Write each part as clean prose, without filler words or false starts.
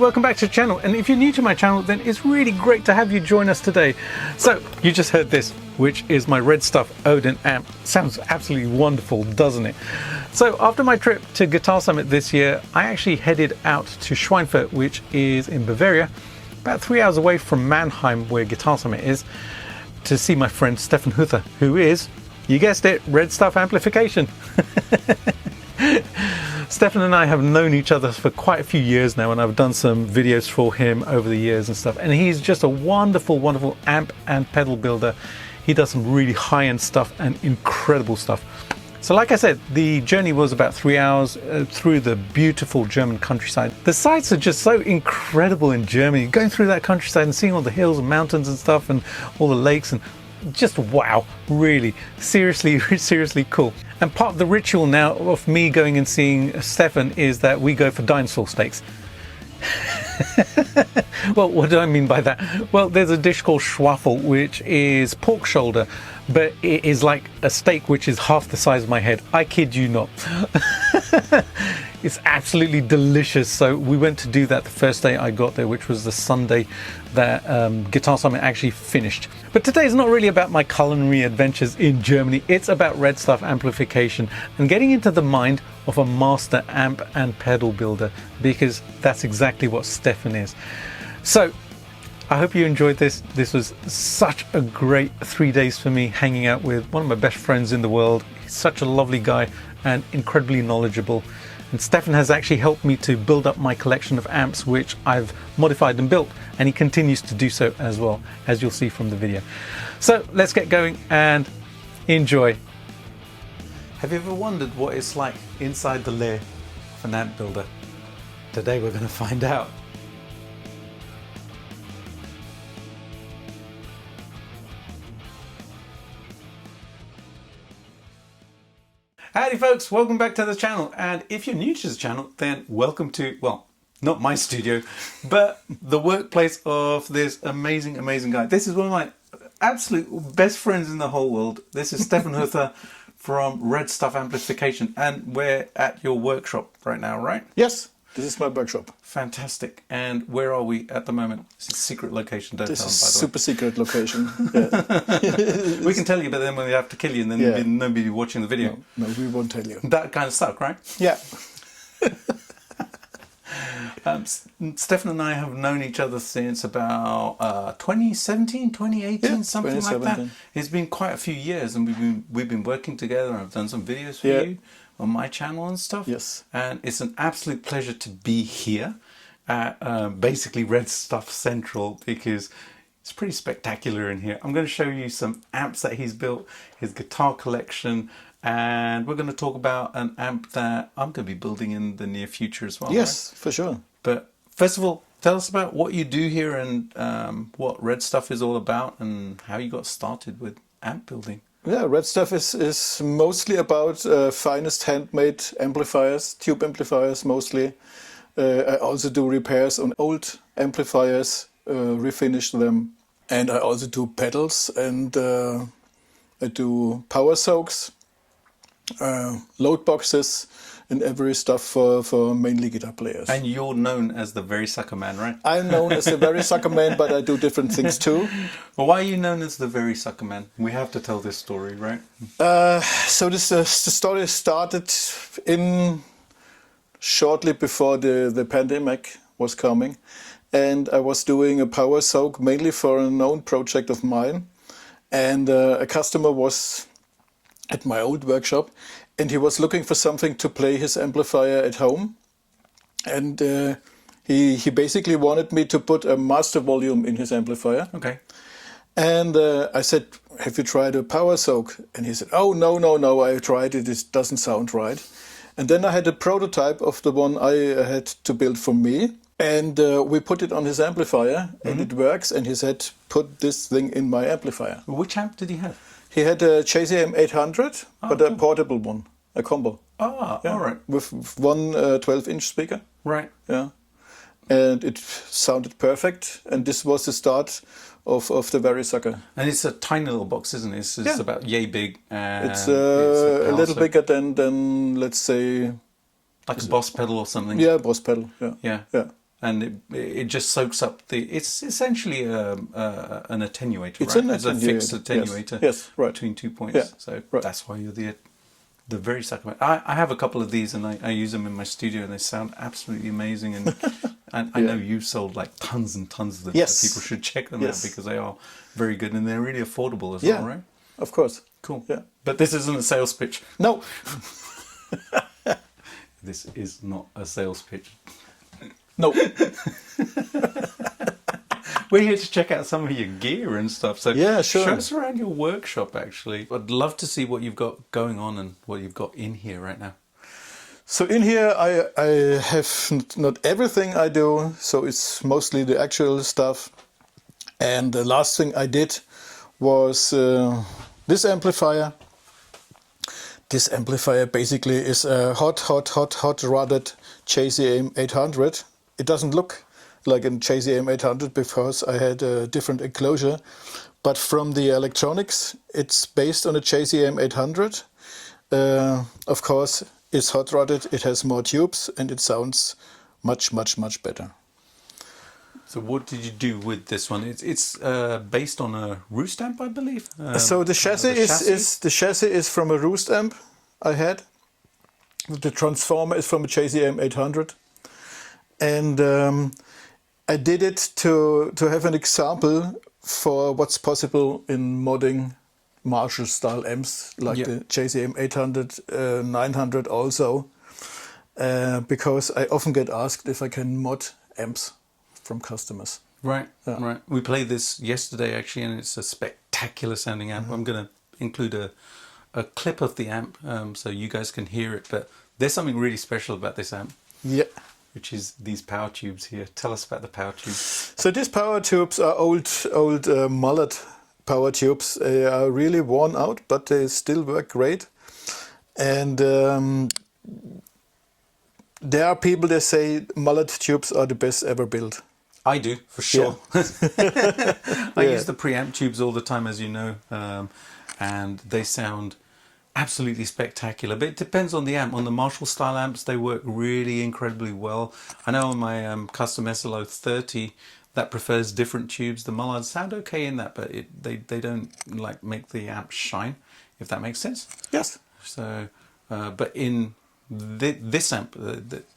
welcome back to the channel, and if you're new to my channel then it's really great to have you join us today. So you just heard this, which is my Redstuff ODIN amp. Sounds absolutely wonderful, doesn't it? So after my trip to Guitar Summit this year, I actually headed out to Schweinfurt, which is in Bavaria, about 3 hours away from Mannheim where Guitar Summit is, to see my friend Stefan Hüther, who is, you guessed it, Redstuff Amplification. Stefan and I have known each other for quite a few years now, and I've done some videos for him over the years and stuff, and he's just a wonderful, wonderful amp and pedal builder. He does some really high-end stuff and incredible stuff. So like I said, the journey was about 3 hours through the beautiful German countryside. The sights are just so incredible in Germany, going through that countryside and seeing all the hills and mountains and stuff and all the lakes, and just wow, really, seriously cool. And part of the ritual now of me going and seeing Stefan is that we go for dinosaur steaks. Well, what do I mean by that? Well, there's a dish called Schwaffel, which is pork shoulder, but it is like a steak which is half the size of my head. I kid you not. It's absolutely delicious. So we went to do that the first day I got there, which was the Sunday that Guitar Summit actually finished. But today is not really about my culinary adventures in Germany. It's about Redstuff Amplification and getting into the mind of a master amp and pedal builder, because that's exactly what Stefan is. So I hope you enjoyed this. This was such a great 3 days for me, hanging out with one of my best friends in the world. He's such a lovely guy and incredibly knowledgeable. And Stefan has actually helped me to build up my collection of amps, which I've modified and built, and he continues to do so as well, as you'll see from the video. So let's get going and enjoy. Have you ever wondered what it's like inside the lair of an amp builder? Today we're going to find out. Howdy folks, welcome back to the channel, and if you're new to the channel then welcome to, well, not my studio, but the workplace of this amazing guy. This is one of my absolute best friends in the whole world. This is Stefan Hüther from Redstuff Amplification, and we're at your workshop right now, right? Yes, this is my workshop. Fantastic. And where are we at the moment? It's a secret location, don't tell them, by the way. Super secret location. Yeah. We can tell you, but then we have to kill you, and then nobody will be watching the video. No, we won't tell you. That kind of stuff, right? Yeah. Stefan and I have known each other since about 2017, 2018, something like that. It's been quite a few years, and we've been working together. I've done some videos for you on my channel and stuff. Yes. And it's an absolute pleasure to be here at basically Redstuff Central, because it's pretty spectacular in here. I'm going to show you some amps that he's built, his guitar collection, and we're going to talk about an amp that I'm going to be building in the near future as well. Yes, right? for sure. But first of all, tell us about what you do here and what Redstuff is all about and how you got started with amp building. Yeah, Redstuff is mostly about finest handmade amplifiers, tube amplifiers mostly. I also do repairs on old amplifiers, refinish them. And I also do pedals, and I do power soaks, load boxes, and every stuff for mainly guitar players. And you're known as the Very Sucker Man, right? I'm known as the Very Sucker Man, but I do different things too. Well, why are you known as the Very Sucker Man? We have to tell this story, right? So this the story started in shortly before the pandemic was coming, and I was doing a power soak mainly for a known project of mine, and a customer was at my old workshop, and he was looking for something to play his amplifier at home, and he basically wanted me to put a master volume in his amplifier. Okay. And I said, have you tried a power soak? And he said, oh, no, I tried it, it doesn't sound right. And then I had a prototype of the one I had to build for me, and we put it on his amplifier, and it works, and he said, put this thing in my amplifier. Which amp did he have? He had a JCM800, but a portable one, a combo. Ah, all right. With one 12-inch speaker. Right. Yeah. And it sounded perfect, and this was the start of the Very Sucker. And it's a tiny little box, isn't it? It's about yay big. And it's a little bigger than let's say... Like a Boss pedal or something? Yeah, Boss pedal, yeah. Yeah. Yeah. and it just soaks up it's essentially an attenuator, It's right? an It's a fixed attenuator. attenuator Yes, right. between 2 points. Yeah, So right. that's why you're the very sucker. I have a couple of these, and I use them in my studio, and they sound absolutely amazing. And I know you've sold like tons and tons of them. Yes. So people should check them Yes. out because they are very good, and they're really affordable as Yeah, well, right? of course. Cool. Yeah. But this isn't a sales pitch. No. This is not a sales pitch. No. We're here to check out some of your gear and stuff. So Yeah, sure. show us around your workshop, actually. I'd love to see what you've got going on and what you've got in here right now. So in here I have not everything I do, so it's mostly the actual stuff. And the last thing I did was this amplifier. This amplifier basically is a hot rodded JCM800. It doesn't look like a JCM800 because I had a different enclosure, but from the electronics it's based on a JCM800. Of course it's hot rodded, it has more tubes, and it sounds much better. So what did you do with this one? It's based on a roost amp, I believe. So the chassis is from a roost amp I had. The transformer is from a JCM800, and I did it to have an example for what's possible in modding Marshall style amps like the JCM800 900 also, because I often get asked if I can mod amps from customers. Right, right. We played this yesterday actually, and it's a spectacular sounding amp. I'm going to include a clip of the amp so you guys can hear it. But there's something really special about this amp. Yeah. Which is these power tubes here. Tell us about the power tubes. So these power tubes are old mullet power tubes. They are really worn out, but they still work great. And there are people that say mullet tubes are the best ever built. I do, for sure. Yeah. I use the preamp tubes all the time, as you know, and they sound absolutely spectacular. But it depends on the amp. On the Marshall style amps, they work really incredibly well. I know on my custom SLO 30 that prefers different tubes. The mullards sound okay in that, but they don't like make the amp shine, if that makes sense. Yes. So, but in this amp,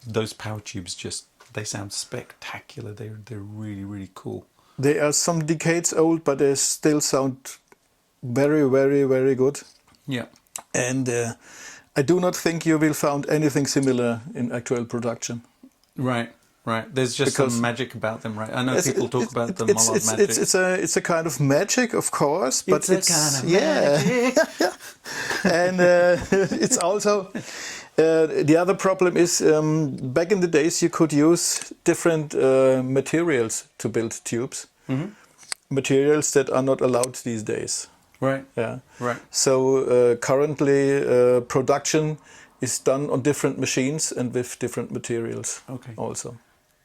those power tubes they sound spectacular. They're really cool. They are some decades old, but they still sound very good. Yeah. And I do not think you will find anything similar in actual production. Right. There's just some magic about them, right? I know people talk about the Mullard magic. It's a kind of magic, of course, but it's a kind of magic. And it's also the other problem is back in the days you could use different materials to build tubes, materials that are not allowed these days. Right. Yeah. Right. So currently production is done on different machines and with different materials. Okay. Also.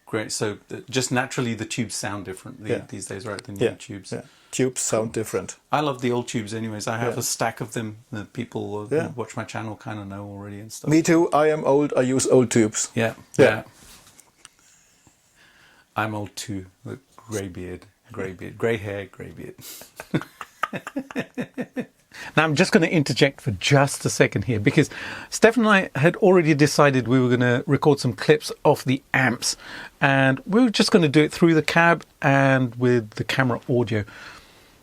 Great. So just naturally the tubes sound different these days, right? The new tubes. Yeah. Tubes sound different. I love the old tubes anyways. I have a stack of them that people who watch my channel kind of know already and stuff. Me too. I am old. I use old tubes. Yeah. I'm old too. With grey beard, grey hair, grey beard. Now I'm just going to interject for just a second here, because Stefan and I had already decided we were going to record some clips of the amps, and we were just going to do it through the cab and with the camera audio.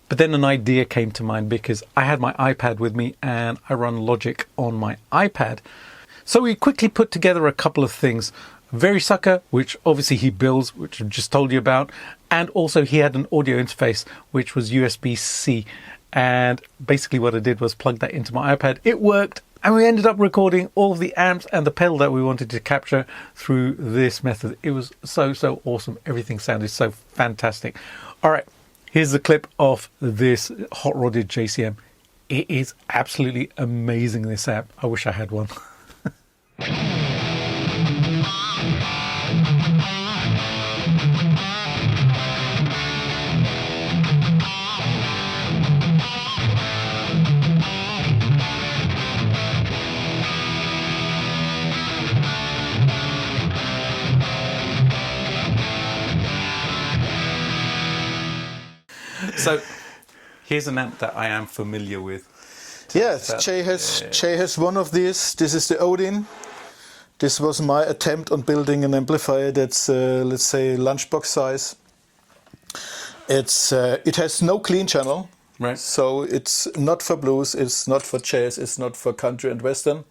But then an idea came to mind, because I had my iPad with me and I run Logic on my iPad. So we quickly put together a couple of things. Very Sucker, which obviously he builds, which I've just told you about, and also he had an audio interface which was USB-C. And basically what I did was plug that into my iPad. It worked, and we ended up recording all of the amps and the pedal that we wanted to capture through this method. It was so awesome. Everything sounded so fantastic. All right, here's the clip of this hot-rodded JCM. It is absolutely amazing, this amp. I wish I had one. So here's an amp that I am familiar with. Yes, Jay has one of these. This is the ODIN. This was my attempt on building an amplifier that's, let's say, lunchbox size. It has no clean channel, right? So it's not for blues, it's not for jazz, it's not for country and western.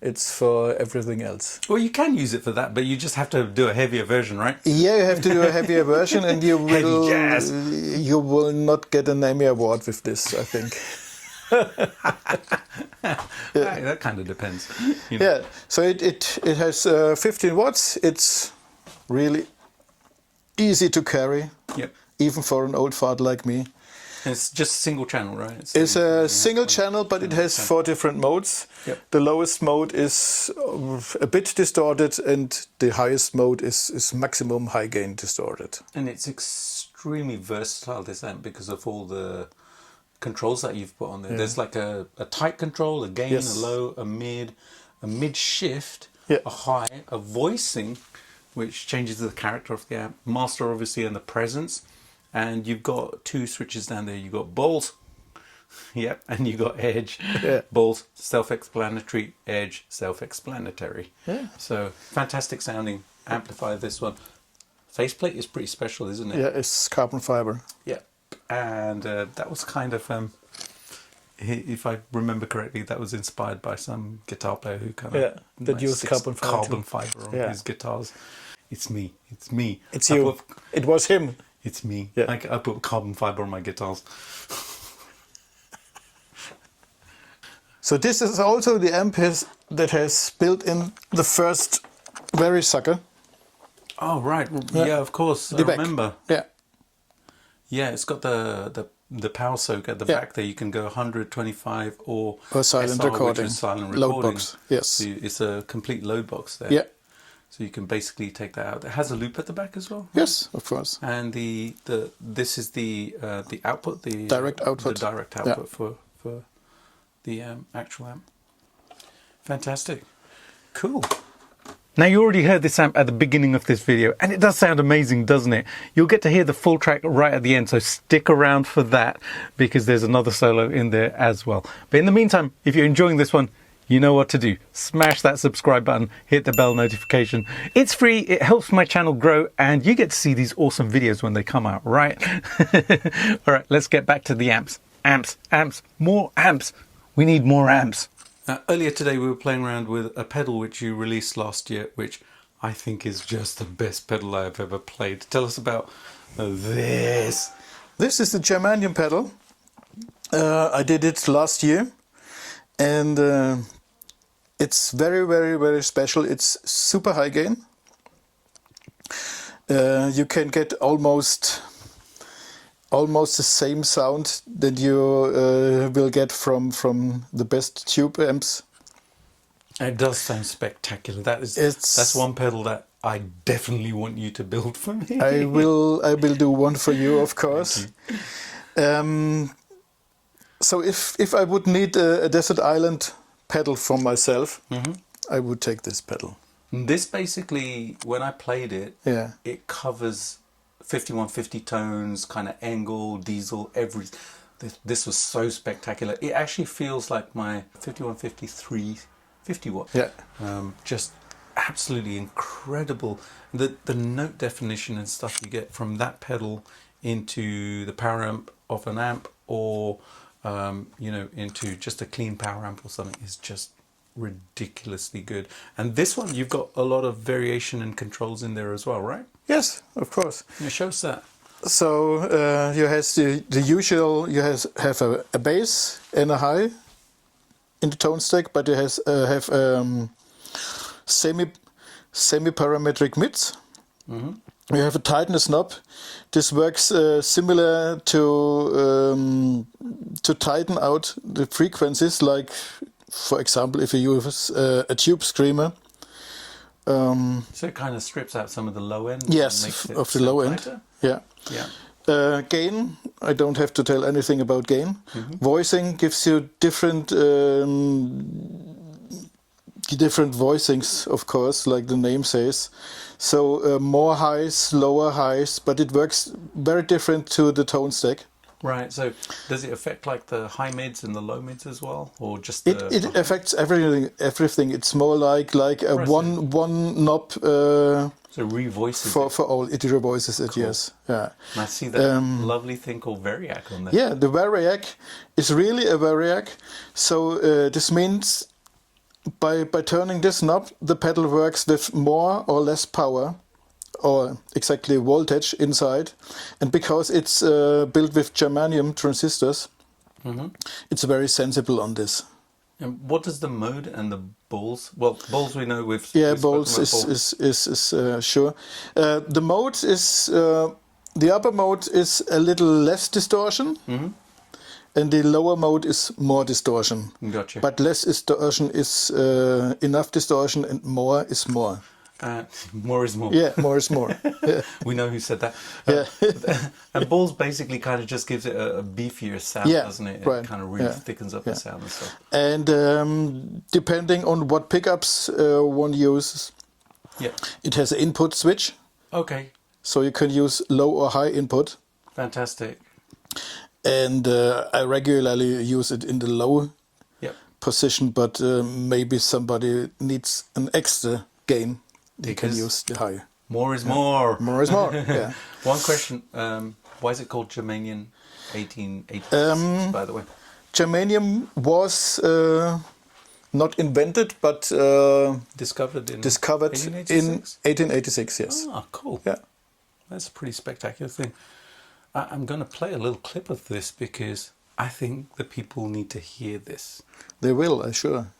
It's for everything else. Well, you can use it for that, but you just have to do a heavier version, right? Yeah, you have to do a heavier version, and you will not get an Emmy award with this, I think. Yeah. That kind of depends. You know. Yeah, so it has 15 watts. It's really easy to carry, yep. Even for an old fart like me. It's just single channel, right? It's a single channel, but it has 4 different modes. Yep. The lowest mode is a bit distorted, and the highest mode is maximum high gain distorted. And it's extremely versatile, this amp, because of all the controls that you've put on there. Yeah. There's like a tight control, a gain, yes. A low, a mid shift, yeah. A high, a voicing, which changes the character of the amp, master obviously, and the presence. And you've got 2 switches down there. You've got balls, yep, and you've got edge. Yeah. Balls, self-explanatory, edge, self-explanatory. Yeah. So fantastic sounding amplifier, this one. Faceplate is pretty special, isn't it? Yeah, it's carbon fiber. Yeah. And that was kind of, if I remember correctly, that was inspired by some guitar player who kind of that used carbon fiber on his guitars. It's me. It's me. It's you. It was him. It's me. Yeah. I put carbon fiber on my guitars. So this is also the amp that has built in the first very sucker. Oh right, yeah, of course. I remember. Yeah. Yeah, it's got the power soak at the back there. You can go 125 or silent SR, recording. Which is silent recording. Load box. Yes. So it's a complete load box there. Yeah. So you can basically take that out. It has a loop at the back as well. Yes, of course. And this is the output, the direct output. The direct output for the actual amp. Fantastic. Cool. Now you already heard this amp at the beginning of this video, and it does sound amazing, doesn't it? You'll get to hear the full track right at the end, so stick around for that, because there's another solo in there as well. But in the meantime, if you're enjoying this one, you know what to do. Smash that subscribe button, hit the bell notification. It's free, it helps my channel grow, and you get to see these awesome videos when they come out, right? All right, let's get back to the amps. Amps, more amps. We need more amps. Earlier today we were playing around with a pedal which you released last year, which I think is just the best pedal I've ever played. Tell us about this. This is the Germanium pedal. I did it last year, and it's very, very, very special. It's super high gain. You can get almost the same sound that you will get from the best tube amps. It does sound spectacular. That's one pedal that I definitely want you to build for me. I will do one for you, of course. So if I would need a desert island pedal for myself, I would take this pedal. This basically, when I played it, it covers 5150 tones, kind of Engl, Diezel, this was so spectacular. It actually feels like my 5153 50 watt. Yeah. Just absolutely incredible. The note definition and stuff you get from that pedal into the power amp of an amp, or into just a clean power amp or something, is just ridiculously good. And this one, you've got a lot of variation and controls in there as well, right? Yes, of course. Yeah, show us that. So you have the usual. You have a bass and a high in the tone stack, but you have semi-parametric mids. You have a tightness knob. This works similar to tighten out the frequencies, like, for example, if you use a tube screamer. So it kind of strips out some of the low end? Yes, of the low end. Yeah. Yeah. Gain, I don't have to tell anything about gain. Voicing gives you different voicings, of course, like the name says. So more highs, lower highs, but it works very different to the tone stack. Right. So does it affect like the high mids and the low mids as well, or just the? It affects everything. Everything. It's more like a one knob. So revoices for all. It revoices it. Cool. Yes. Yeah. And I see that lovely thing called variac on there. Yeah, the variac is really a variac. So this means by turning this knob, the pedal works with more or less power, or exactly voltage inside. And because it's built with germanium transistors, it's very sensible on this. And what does the mode and the balls? Well, balls we know with. Yeah, balls is sure. The mode is the upper mode is a little less distortion, and the lower mode is more distortion. Gotcha. But less distortion is enough distortion, and more is more. More is more. Yeah, more is more. Yeah. We know who said that. Yeah. And balls basically kind of just gives it a beefier sound, doesn't it? Right. It kind of really thickens up the sound and stuff. And depending on what pickups one uses, it has an input switch. Okay. So you can use low or high input. Fantastic. And I regularly use it in the low position, but maybe somebody needs an extra gain. You can use the high. More is more. More is more. Yeah. One question: why is it called germanium 1886? By the way, germanium was not invented, but discovered in 1886. Yes. Ah, cool. Yeah. That's a pretty spectacular thing. I'm going to play a little clip of this because I think the people need to hear this. They will, I'm sure.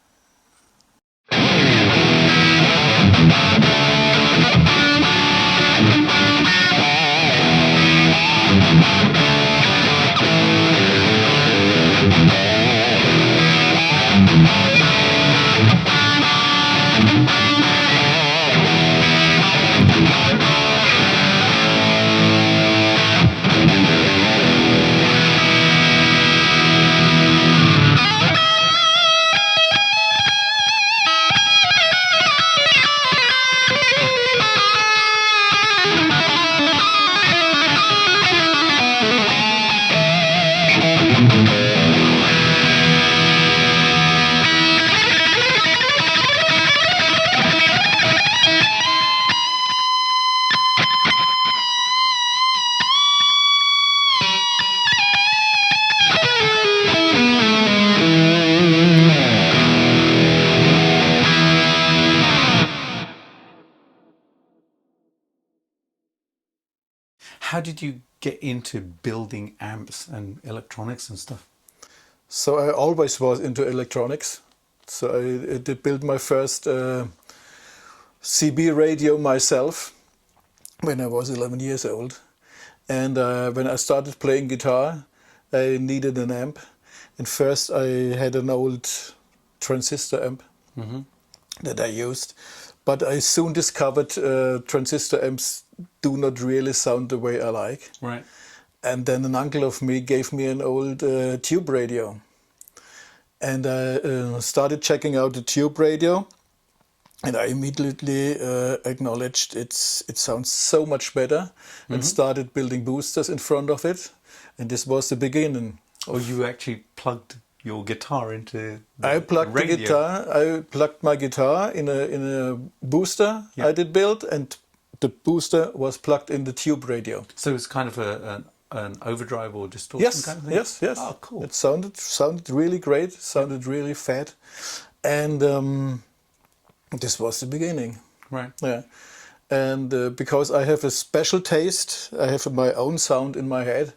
How did you get into building amps and electronics and stuff? So I always was into electronics. So I did build my first CB radio myself when I was 11 years old. And when I started playing guitar, I needed an amp. And first I had an old transistor amp that I used. But I soon discovered transistor amps do not really sound the way I like. Right. And then an uncle of me gave me an old tube radio. And I started checking out the tube radio. And I immediately acknowledged it sounds so much better, and started building boosters in front of it. And this was the beginning. Oh, you actually plugged your guitar into the I plugged radio. the guitar. I plugged my guitar in a booster I did build, and the booster was plugged in the tube radio. So it's kind of an overdrive or distortion kind of thing? Yes. Oh, cool. It sounded really great, sounded really fat. And this was the beginning. Right. Yeah. And because I have a special taste, I have my own sound in my head,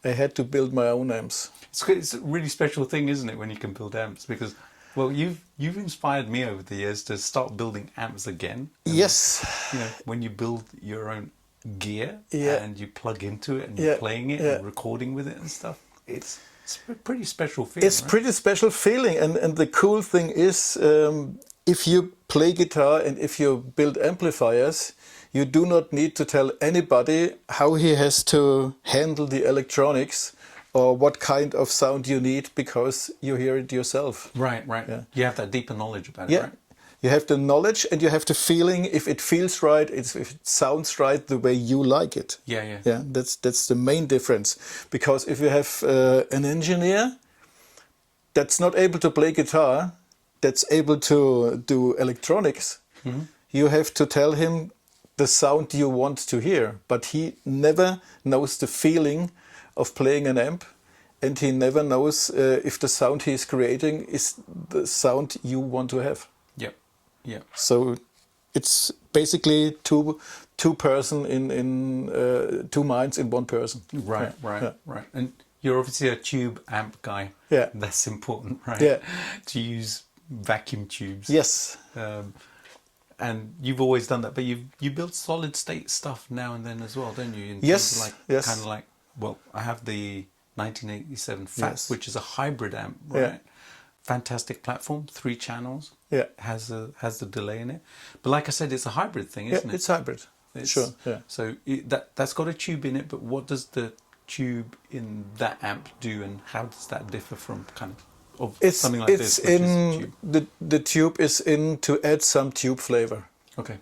I had to build my own amps. It's a really special thing, isn't it, when you can build amps? Because, well, you've inspired me over the years to start building amps again. And, Yes. you know, when you build your own gear Yeah. and you plug into it and you're playing it and recording with it and stuff, it's a pretty special feeling. It's pretty special feeling, and the cool thing is, if you play guitar and if you build amplifiers, you do not need to tell anybody how he has to handle the electronics or what kind of sound you need, because you hear it yourself. Right. Yeah. You have that deeper knowledge about it, right? You have the knowledge and you have the feeling. If it feels right, if it sounds right the way you like it. Yeah. That's the main difference. Because if you have an engineer that's not able to play guitar, that's able to do electronics, you have to tell him the sound you want to hear. But he never knows the feeling of playing an amp, and he never knows if the sound he's creating is the sound you want to have. Yeah. So it's basically two person in two minds in one person. Right. And you're obviously a tube amp guy. Yeah. That's important, right? Yeah. To use vacuum tubes. Yes. And you've always done that, but you build solid state stuff now and then as well, don't you? Yes. Yes. Kind of like, well, I have the 1987 Fat, which is a hybrid amp, right? Yeah. Fantastic platform, 3 channels. Yeah. Has the delay in it. But like I said, it's a hybrid thing, isn't it? It's hybrid. Sure. Yeah. So that's got a tube in it, but what does the tube in that amp do, and how does that differ from kind of something like this? The tube is in to add some tube flavor. Okay.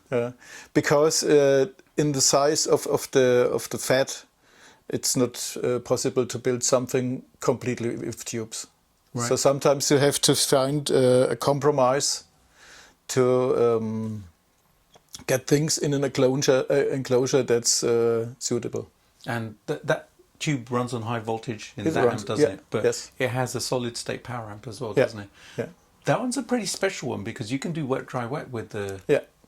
Because in the size of the Fat, it's not possible to build something completely with tubes. Right. So sometimes you have to find a compromise to get things in an enclosure that's suitable. And that tube runs on high voltage in that amp, doesn't it? But it has a solid state power amp as well, doesn't it? Yeah. That one's a pretty special one because you can do wet, dry, wet with the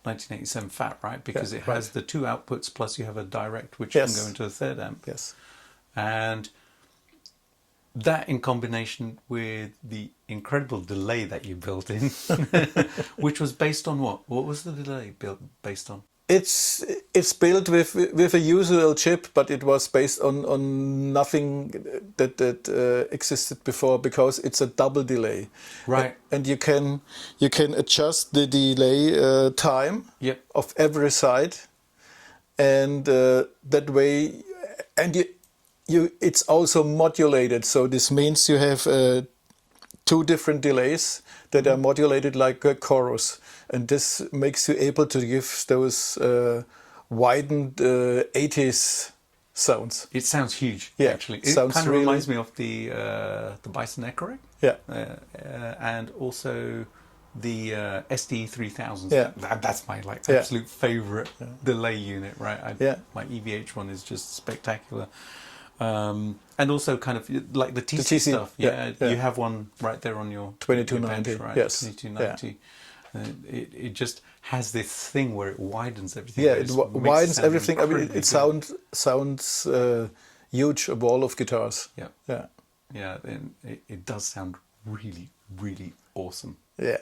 1987 Fat, right? Because it has the 2 outputs plus you have a direct which can go into a third amp. Yes. And that in combination with the incredible delay that you built in, which was based on what? What was the delay based on? It's built with a usual chip, but it was based on nothing that existed before, because it's a double delay. Right. And you can adjust the delay time of every side, and that way, and it's also modulated. So this means you have 2 different delays that are modulated like a chorus, and this makes you able to give those widened 80s sounds. It sounds huge, actually. It sounds kind of really reminds me of the Bison Echo, yeah, and also the SD 3000. Yeah, that's my absolute favorite delay unit, right? My EVH one is just spectacular. And also kind of like the TC stuff. You have one right there on your 2290, bench, right? Yes. 2290. It just has this thing where it widens everything. Yeah, it widens everything. I mean, it sounds huge, a wall of guitars. Yeah. And it does sound really, really awesome. Yeah.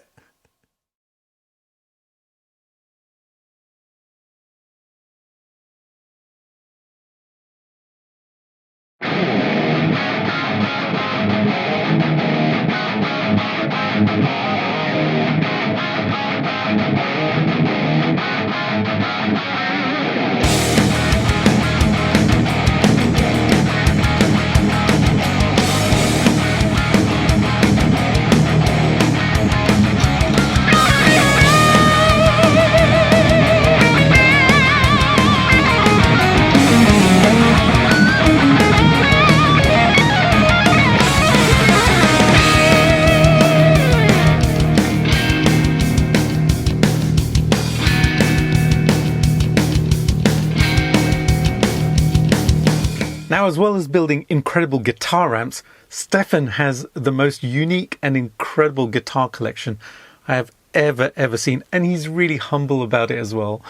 Now, as well as building incredible guitar amps, Stefan has the most unique and incredible guitar collection I have ever seen, and he's really humble about it as well.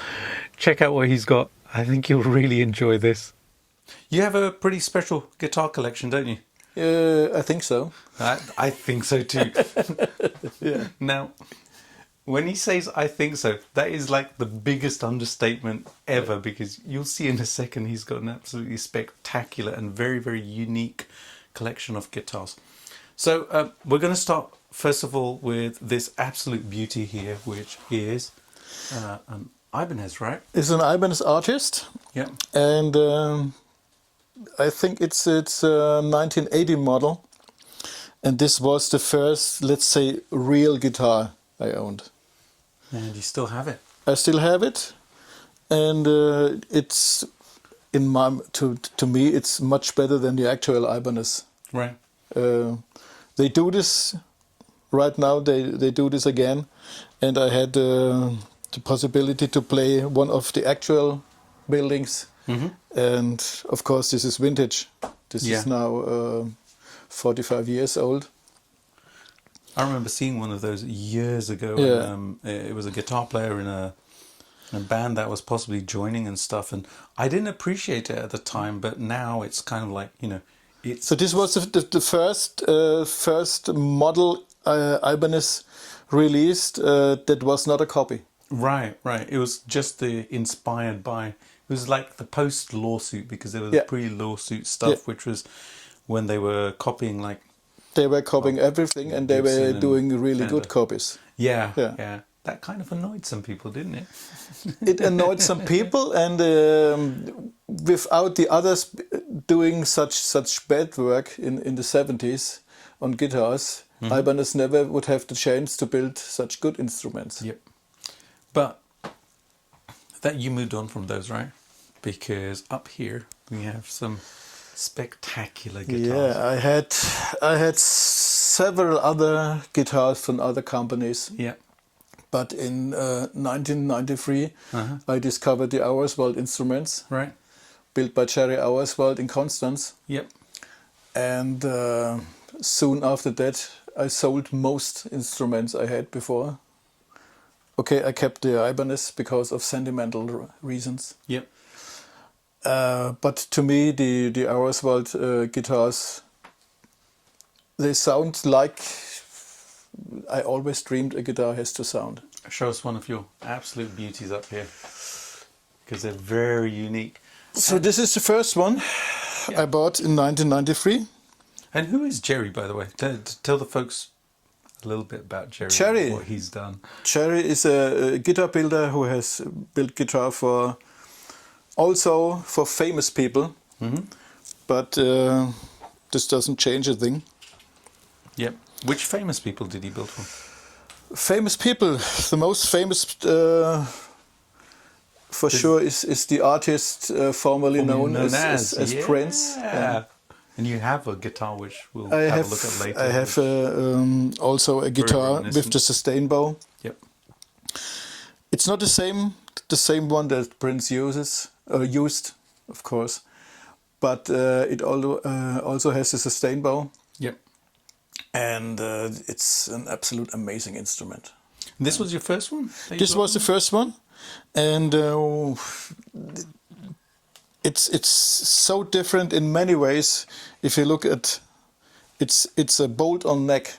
Check out what he's got. I think you'll really enjoy this. You have a pretty special guitar collection, don't you? I think so. I think so too. Yeah. Now, when he says "I think so," that is like the biggest understatement ever, because you'll see in a second he's got an absolutely spectacular and very, very unique collection of guitars. So we're going to start first of all with this absolute beauty here, which is an Ibanez, right? It's an Ibanez artist. Yeah. And I think it's a 1980 model. And this was the first, let's say, real guitar I owned. And you still have it. I still have it, and it's to me it's much better than the actual Ibanez. Right. They do this right now. They do this again, and I had the possibility to play one of the actual buildings, and of course this is vintage. This is now 45 years old. I remember seeing one of those years ago. Yeah. And, it was a guitar player in a band that was possibly joining and stuff, and I didn't appreciate it at the time, but now it's kind of like, you know, it's... So this was the first model Ibanez released that was not a copy. Right. It was just inspired by... It was like the post-lawsuit, because there was pre-lawsuit stuff, which was when they were copying, like... They were copying everything, and they were doing really good copies. Yeah. That kind of annoyed some people, didn't it? It annoyed some people, and without the others doing such bad work in the 70s on guitars, Ibanez never would have the chance to build such good instruments. Yep. But that you moved on from those, right? Because up here we have some spectacular guitars. Yeah, I had several other guitars from other companies. Yeah. But in 1993, I discovered the Auerswald instruments. Right. Built by Jerry Auerswald in Constance. Yep. And soon after that, I sold most instruments I had before. Okay, I kept the Ibanez because of sentimental reasons. Yep. But to me, the Auerswald guitars, they sound like I always dreamed a guitar has to sound. Show us one of your absolute beauties up here, because they're very unique. So this is the first one I bought in 1993. And who is Jerry, by the way? Tell the folks a little bit about Jerry. Jerry, what he's done. Jerry is a guitar builder who has built guitar also for famous people. But this doesn't change a thing. Yep. Which famous people did he build for? Famous people. The most famous, for sure, is the artist formerly known as Prince. Yeah. And you have a guitar which we'll have a look at later. I have also a guitar with the sustain bow. Yep. It's not the same one that Prince used, of course, but it also has a sustain bow. Yep. And it's an absolute amazing instrument. This was your first one? This was the first one, and it's so different in many ways. If you look at it's a bolt-on neck.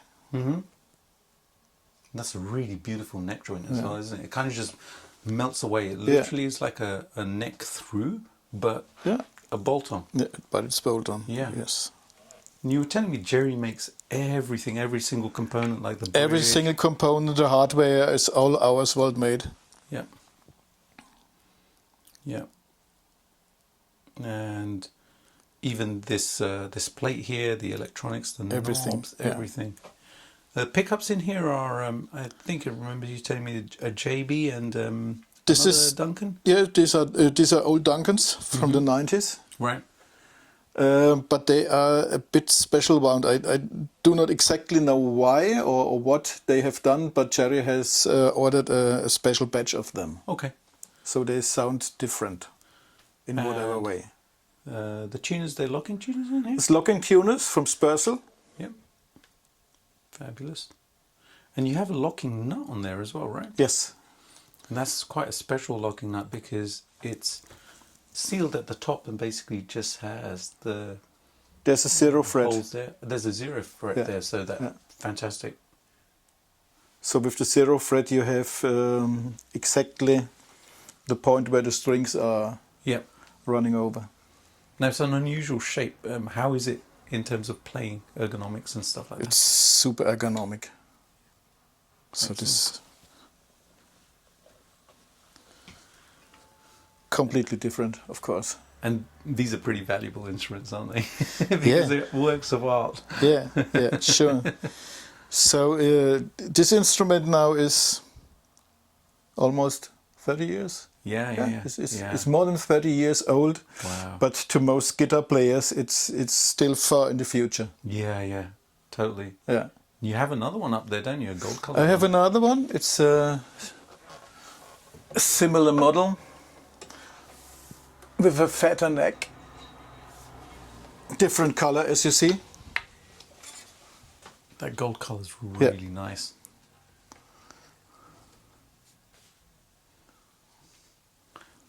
That's a really beautiful neck joint as well, isn't it? It kind of just melts away. It literally is like a neck through, but a bolt-on. Yeah, but it's bolt-on. Yeah. Yes. And you were telling me Jerry makes everything, every single component, like the bridge. Every single component, the hardware is all Auerswald made. Yeah. Yeah. And even this plate here, the electronics, the knobs, everything. The pickups in here are, I think I remember you telling me a JB and this is Duncan. Yeah, these are old Duncans from the 90s. Right. But they are a bit special wound. I do not exactly know why or what they have done, but Jerry has ordered a special batch of them. Okay. So they sound different in whatever way. The tuners, they're locking tuners in here? It's locking tuners from Spursel. Yep. Fabulous. And you have a locking nut on there as well, right? Yes. And that's quite a special locking nut because it's sealed at the top and basically just has the... There's a zero fret. Holes there. There's a zero fret there, so that fantastic. So with the zero fret you have exactly the point where the strings are running over. Now it's an unusual shape. How is it in terms of playing ergonomics and stuff like that? It's super ergonomic. So this completely different, of course. And these are pretty valuable instruments, aren't they? Because they're works of art. Yeah, sure. So this instrument now is almost 30 years. Yeah. It's more than 30 years old. Wow. But to most guitar players, it's still far in the future. Yeah, totally. Yeah. You have another one up there, don't you? A gold color. I have another one. It's a similar model with a fatter neck. Different color, as you see. That gold color is really nice.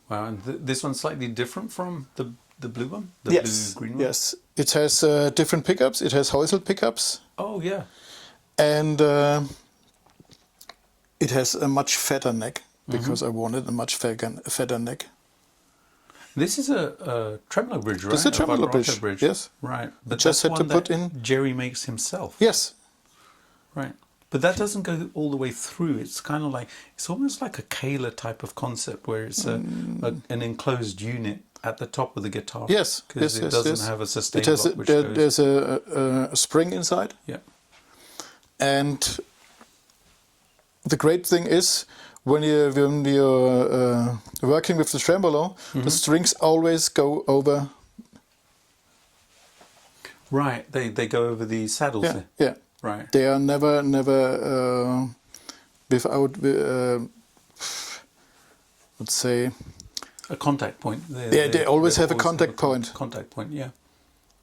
Wow, and this one's slightly different from the blue one? The blue green one? Yes, it has different pickups. It has Häusl pickups. Oh, yeah. And it has a much fatter neck, because I wanted a much fatter neck. This is a tremolo bridge, right? This is a tremolo bridge, yes. Right. But just had to put in... Jerry makes himself. Yes. Right. But that doesn't go all the way through. It's kind of like, it's almost like a Kahler type of concept where it's an enclosed unit at the top of the guitar. Yes. Because it doesn't have a sustain block which there's a spring inside. Yeah. And the great thing is, when you're working with the tremolo, the strings always go over. Right, they go over the saddles. Yeah, yeah. Right. They are never without, let's say, a contact point. They always have a contact point. Contact point, yeah.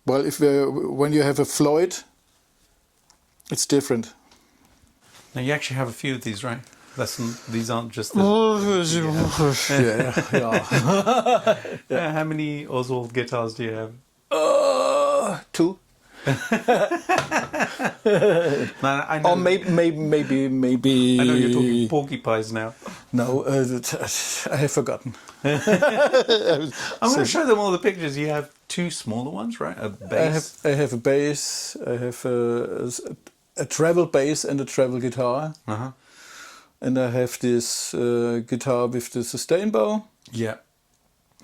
Well, when you have a Floyd, it's different. Now you actually have a few of these, right? These aren't just the... Yeah. How many Oswald guitars do you have? 2. Man, I know, or maybe. I know you're talking porcupines now. No, I have forgotten. I'm going to show them all the pictures. You have 2 smaller ones, right? A bass. I have a bass. I have a treble bass and a treble guitar. And I have this guitar with the sustain bow. Yeah.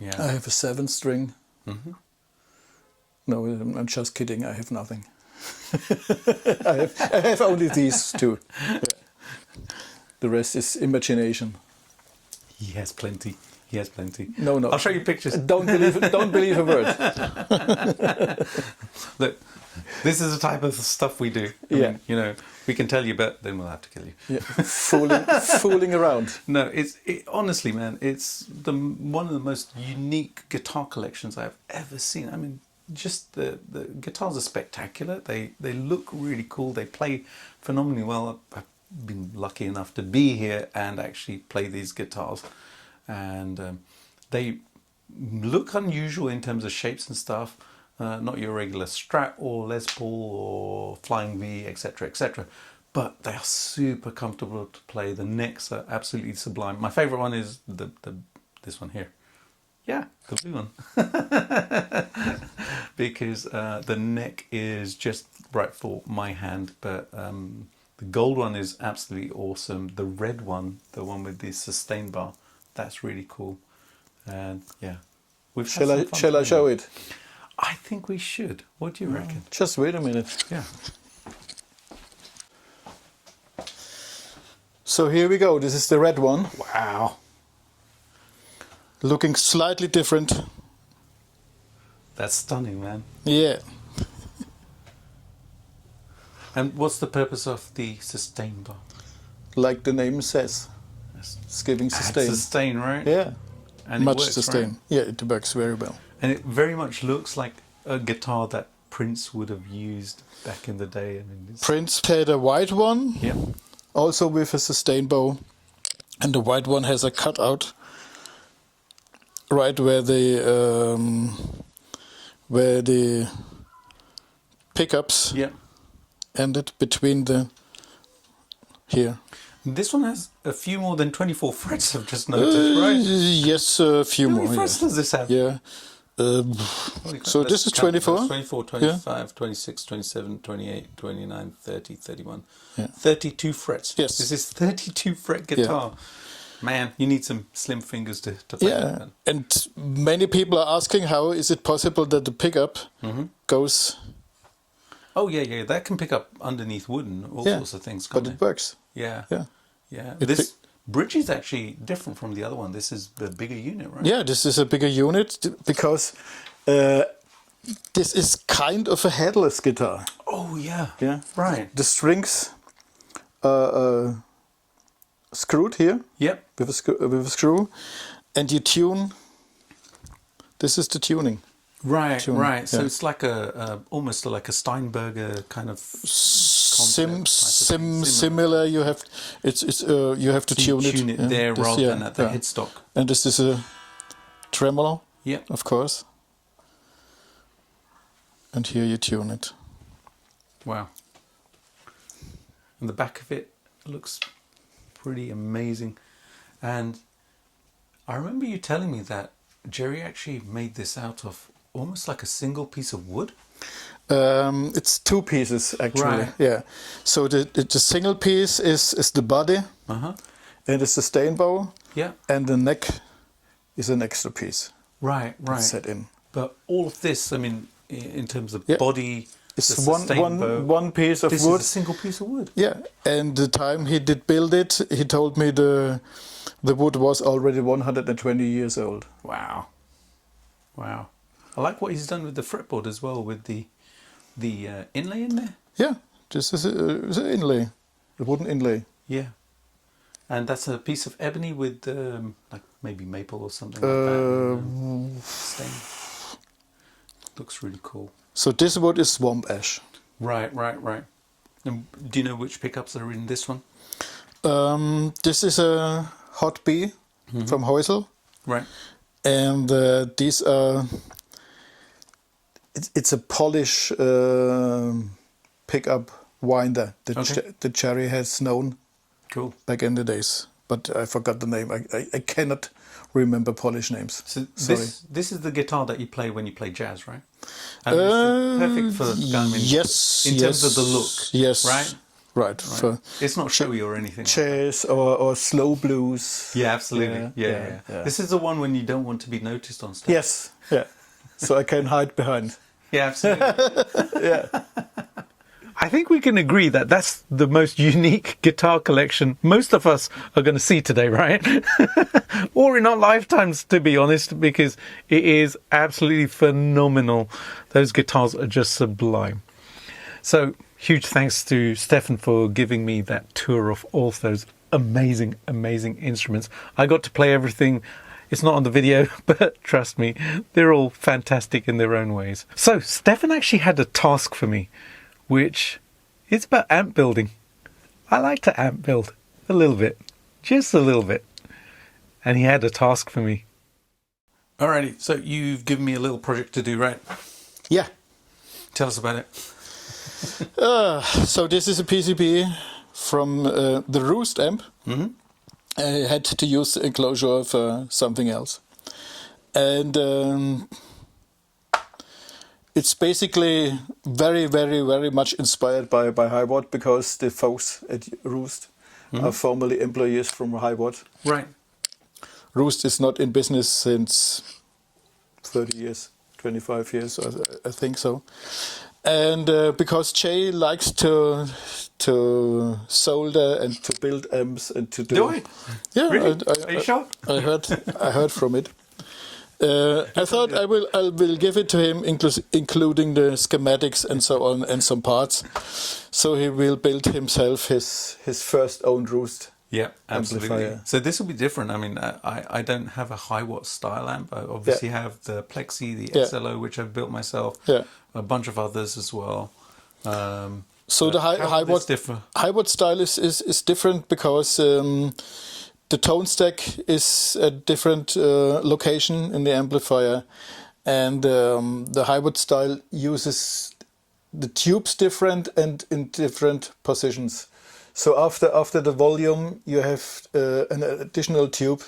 I have a 7-string. No, I'm just kidding. I have nothing. I have only these 2. Yeah. The rest is imagination. He has plenty. No. I'll show you pictures. Don't believe a word. Look, this is the type of stuff we do. I mean, you know, we can tell you, but then we'll have to kill you. Yeah, fooling around. No, honestly, man, it's one of the most unique guitar collections I've ever seen. I mean, just the guitars are spectacular. They look really cool. They play phenomenally well. I've been lucky enough to be here and actually play these guitars, and they look unusual in terms of shapes and stuff. Not your regular Strat or Les Paul or Flying V, etc., etc. But they are super comfortable to play. The necks are absolutely sublime. My favorite one is this one here. Yeah, the blue one. Because the neck is just right for my hand. But the gold one is absolutely awesome. The red one, the one with the sustain bar, that's really cool. And yeah. Shall I show it? I think we should. What do you reckon? Just wait a minute. Yeah. So here we go. This is the red one. Wow. Looking slightly different. That's stunning, man. Yeah. And what's the purpose of the sustain bar? Like the name says. It's giving sustain. Sustain, right? Yeah. And much it works, sustain. Right? Yeah, it works very well. And it very much looks like a guitar that Prince would have used back in the day. I mean, Prince had a white one, also with a sustain bow, and the white one has a cutout right where the pickups ended between the here. This one has a few more than 24 frets, I've just noticed, right? Yes, a few more. How many frets does this have? Yeah. So this is 24? 24, 25, 26, 27, 28, 29, 30, 31. 32 frets. Yes. This is 32 fret guitar. Man, you need some slim fingers to play that. Man. And many people are asking how is it possible that the pickup goes... Oh, that can pick up underneath wood and all sorts of things, can't but it works. Yeah. Yeah. Yeah. bridge is actually different from the other one. This is the bigger unit, right? Yeah, this is a bigger unit because this is kind of a headless guitar. Oh yeah. Yeah. Right. The strings are screwed here. Yep. With a screw, and you tune. This is the tuning. Right. Right. So Yeah. it's like almost like a Steinberger kind of Similar. You have you have to so tune it it there rather than at the headstock. And this is a tremolo. Yeah. Of course. And here you tune it. Wow. And the back of it looks pretty amazing. And I remember you telling me that Jerry actually made this out of almost like a single piece of wood. It's two pieces actually. Right. Yeah. So the single piece is the body, Uh-huh. and it's the stain bow. Yeah. And the neck is an extra piece. Right. Right. Set in. But all of this, I mean, in terms of Yeah. body, It's the sustain bow, one piece of this wood. is a single piece of wood. Yeah, and the time he did build it, he told me the wood was already 120 years old. Wow. Wow. I like what he's done with the fretboard as well, with the inlay in there. Yeah, this is an inlay, a wooden inlay. Yeah. And that's a piece of ebony with like maybe maple or something like that. Stain. Looks really cool. So this wood is swamp ash. Right. And do you know which pickups are in this one? This is a Hot B from Heusel. Right. And these are... It's a Polish pickup winder that the Jerry has known Cool. back in the days. But I forgot the name. I cannot remember Polish names. So Sorry. this is the guitar that you play when you play jazz, right? And it's perfect for yes, in terms of the look. Yes, Right. Right. For It's not showy or anything. jazz or slow blues. Yeah, absolutely. Yeah. This is the one when you don't want to be noticed on stage. Yes. Yeah. So I can hide behind. Yeah, absolutely. Yeah. I think we can agree that that's the most unique guitar collection most of us are going to see today, right? Or in our lifetimes, to be honest, because it is absolutely phenomenal. Those guitars are just sublime. So huge thanks to Stefan for giving me that tour of all of those amazing, amazing instruments. I got to play everything. It's not on the video, but trust me, they're all fantastic in their own ways. So Stefan actually had a task for me, which is about amp building. I like to amp build a little bit, just a little bit. And he had a task for me. Alrighty, so you've given me a little project to do, right? Yeah. Tell us about it. So this is a PCB from the Roost amp. Mm-hmm. I had to use the enclosure for something else. And it's basically very, very, very much inspired by High Watt, because the folks at Roost are formerly employees from High Watt. Right. Roost is not in business since 30 years, 25 years, I think so. And because Jay likes to solder and to build amps and to do... Do I? Yeah, Really? Are you sure? I heard from it. I thought I will give it to him, including the schematics and so on, and some parts, so he will build himself his first own Roost. Yeah, absolutely. Amplifier. So this will be different. I mean, I don't have a high watt style amp. I obviously have the Plexi, the XLO, which I've built myself. Yeah. A bunch of others as well. So the high watt style is different because the tone stack is a different location in the amplifier, and the high watt style uses the tubes different and in different positions. So after the volume, you have an additional tube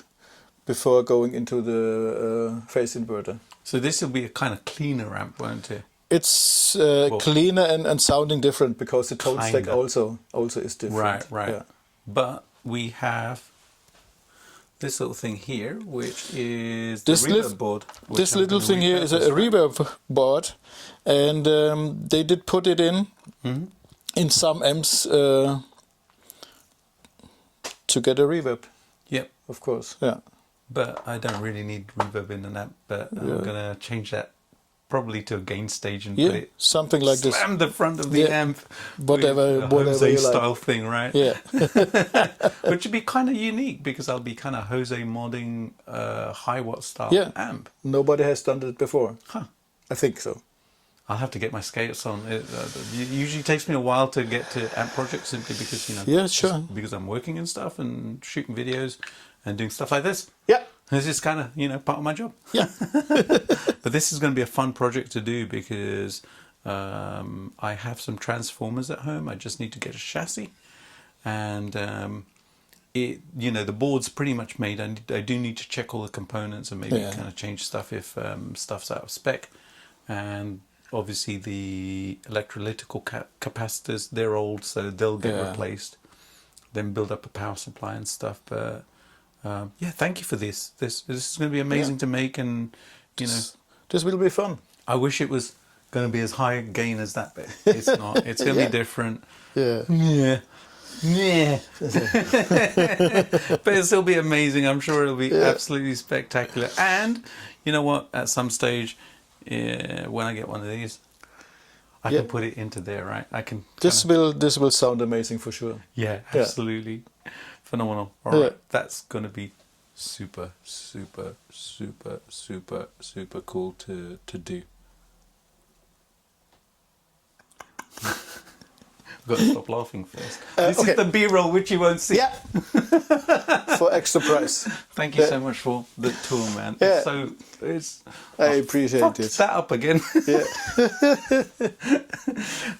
before going into the phase inverter. So this will be a kind of cleaner amp, won't it? It's cleaner and sounding different because the tone stack also is different. Right. Yeah. But we have this little thing here, which is This the reverb board. This little thing here is a reverb board, and they did put it in some amps to get a reverb. of course. Yeah. But I don't really need reverb in an amp, but I'm gonna change that probably to a gain stage and put it something like this. Slam the front of the amp. Whatever Jose you style like. thing, right? Yeah. Which would be kind of unique because I'll be kind of Jose modding high watt style amp. Nobody has done it before. Huh. I think so. I'll have to get my skates on. It usually takes me a while to get to amp projects simply because, you know, because I'm working and stuff and shooting videos and doing stuff like this. Yeah. This is kind of, you know, part of my job. Yeah. But this is going to be a fun project to do because I have some transformers at home. I just need to get a chassis. And, you know, the board's pretty much made. I do need to check all the components and maybe kind of change stuff if stuff's out of spec. And obviously the electrolytical capacitors, they're old, so they'll get replaced. Then build up a power supply and stuff. But yeah, thank you for this. This is going to be amazing to make, and you know, this will be fun. I wish it was going to be as high gain as that, but it's not. It's going to be different. Yeah. But it'll still be amazing. I'm sure it'll be absolutely spectacular. And you know what? At some stage, when I get one of these, I can put it into there, right? I can. This will sound amazing for sure. Yeah, absolutely. Phenomenal. All right, that's going to be super, super, super, super, super cool to do. I've got to stop laughing first. This is the B-roll, which you won't see. Yeah. For extra price. Thank you so much for the tool, man. Yeah. I appreciate it. That up again. Yeah.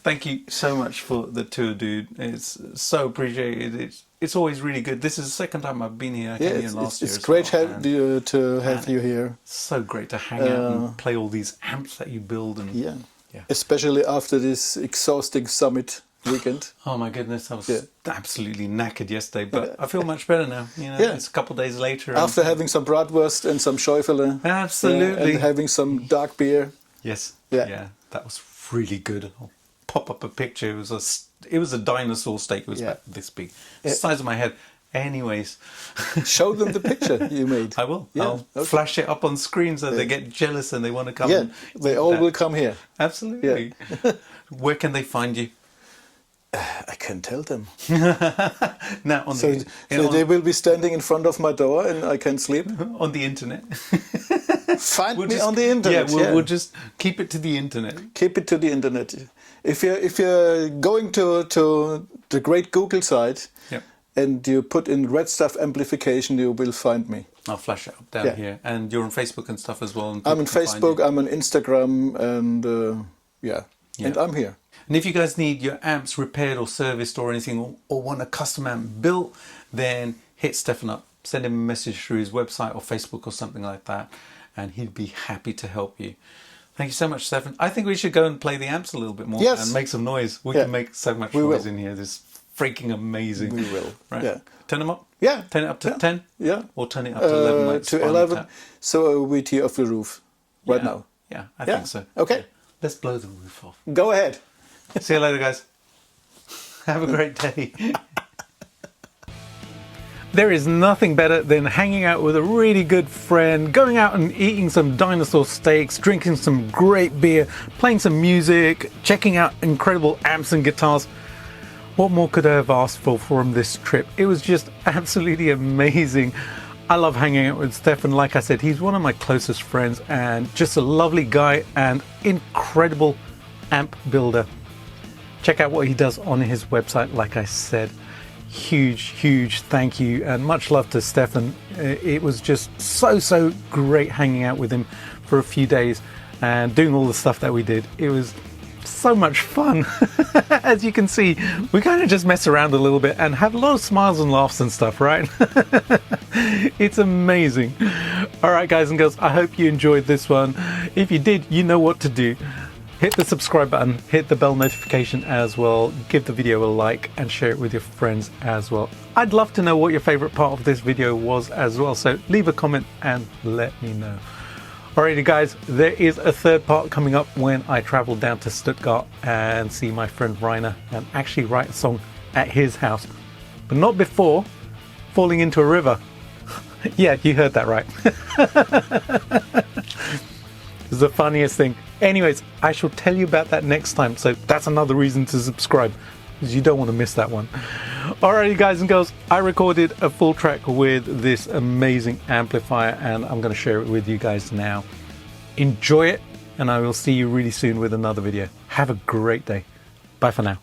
Thank you so much for the tour, dude. It's so appreciated. It's always really good. This is the second time I've been here. I came here last year. It's great to have you here. So great to hang out and play all these amps that you build. And especially after this exhausting summit weekend. Oh my goodness, I was absolutely knackered yesterday, but I feel much better now. You know, it's a couple of days later. After having some bratwurst and some Schäufele. Absolutely. And having some dark beer. Yes. Yeah, that was really good. I'll pop up a picture. It was a dinosaur steak. It was about this big, the size of my head. Anyways, show them the picture you made. I will. I'll flash it up on screen so they get jealous and they want to come. Yeah, they all will come here. Absolutely. Where can they find you? I can tell them. Now, so they will be standing in front of my door and I can sleep? On the internet. Find me on the internet. Yeah, we'll just keep it to the internet. Keep it to the internet. If you're going to the great Google site and you put in Redstuff Amplification, you will find me. I'll flash it up down here. And you're on Facebook and stuff as well. And I'm on Facebook, I'm on Instagram, and and I'm here. And if you guys need your amps repaired or serviced or anything, or want a custom amp built, then hit Stefan up. Send him a message through his website or Facebook or something like that, and he'd be happy to help you. Thank you so much, Stefan. I think we should go and play the amps a little bit more and make some noise. We can make so much noise in here. This is freaking amazing. We will. Right? Yeah. Turn them up? Yeah. Turn it up to 10? Yeah. Or turn it up to 11? Like to 11. So we tee off the roof right now. Yeah, I think so. Okay. Let's blow the roof off. Go ahead. See you later, guys. Have a great day. There is nothing better than hanging out with a really good friend, going out and eating some dinosaur steaks, drinking some great beer, playing some music, checking out incredible amps and guitars. What more could I have asked for from this trip? It was just absolutely amazing. I love hanging out with Stefan. Like I said, he's one of my closest friends and just a lovely guy and incredible amp builder. Check out what he does on his website. Like I said, huge thank you and much love to Stefan. It was just so great hanging out with him for a few days and doing all the stuff that we did. It was so much fun. As you can see, we kind of just mess around a little bit and have a lot of smiles and laughs and stuff, right? It's amazing. All right, guys and girls, I hope you enjoyed this one. If you did, you know what to do. Hit the subscribe button, hit the bell notification as well, give the video a like and share it with your friends as well. I'd love to know what your favorite part of this video was as well, so leave a comment and let me know. Alrighty guys, there is a third part coming up when I travel down to Stuttgart and see my friend Rainer and actually write a song at his house, but not before falling into a river. Yeah, you heard that right. It's the funniest thing. Anyways, I shall tell you about that next time. So that's another reason to subscribe, because you don't want to miss that one. Alrighty guys and girls, I recorded a full track with this amazing amplifier and I'm going to share it with you guys now. Enjoy it, and I will see you really soon with another video. Have a great day. Bye for now.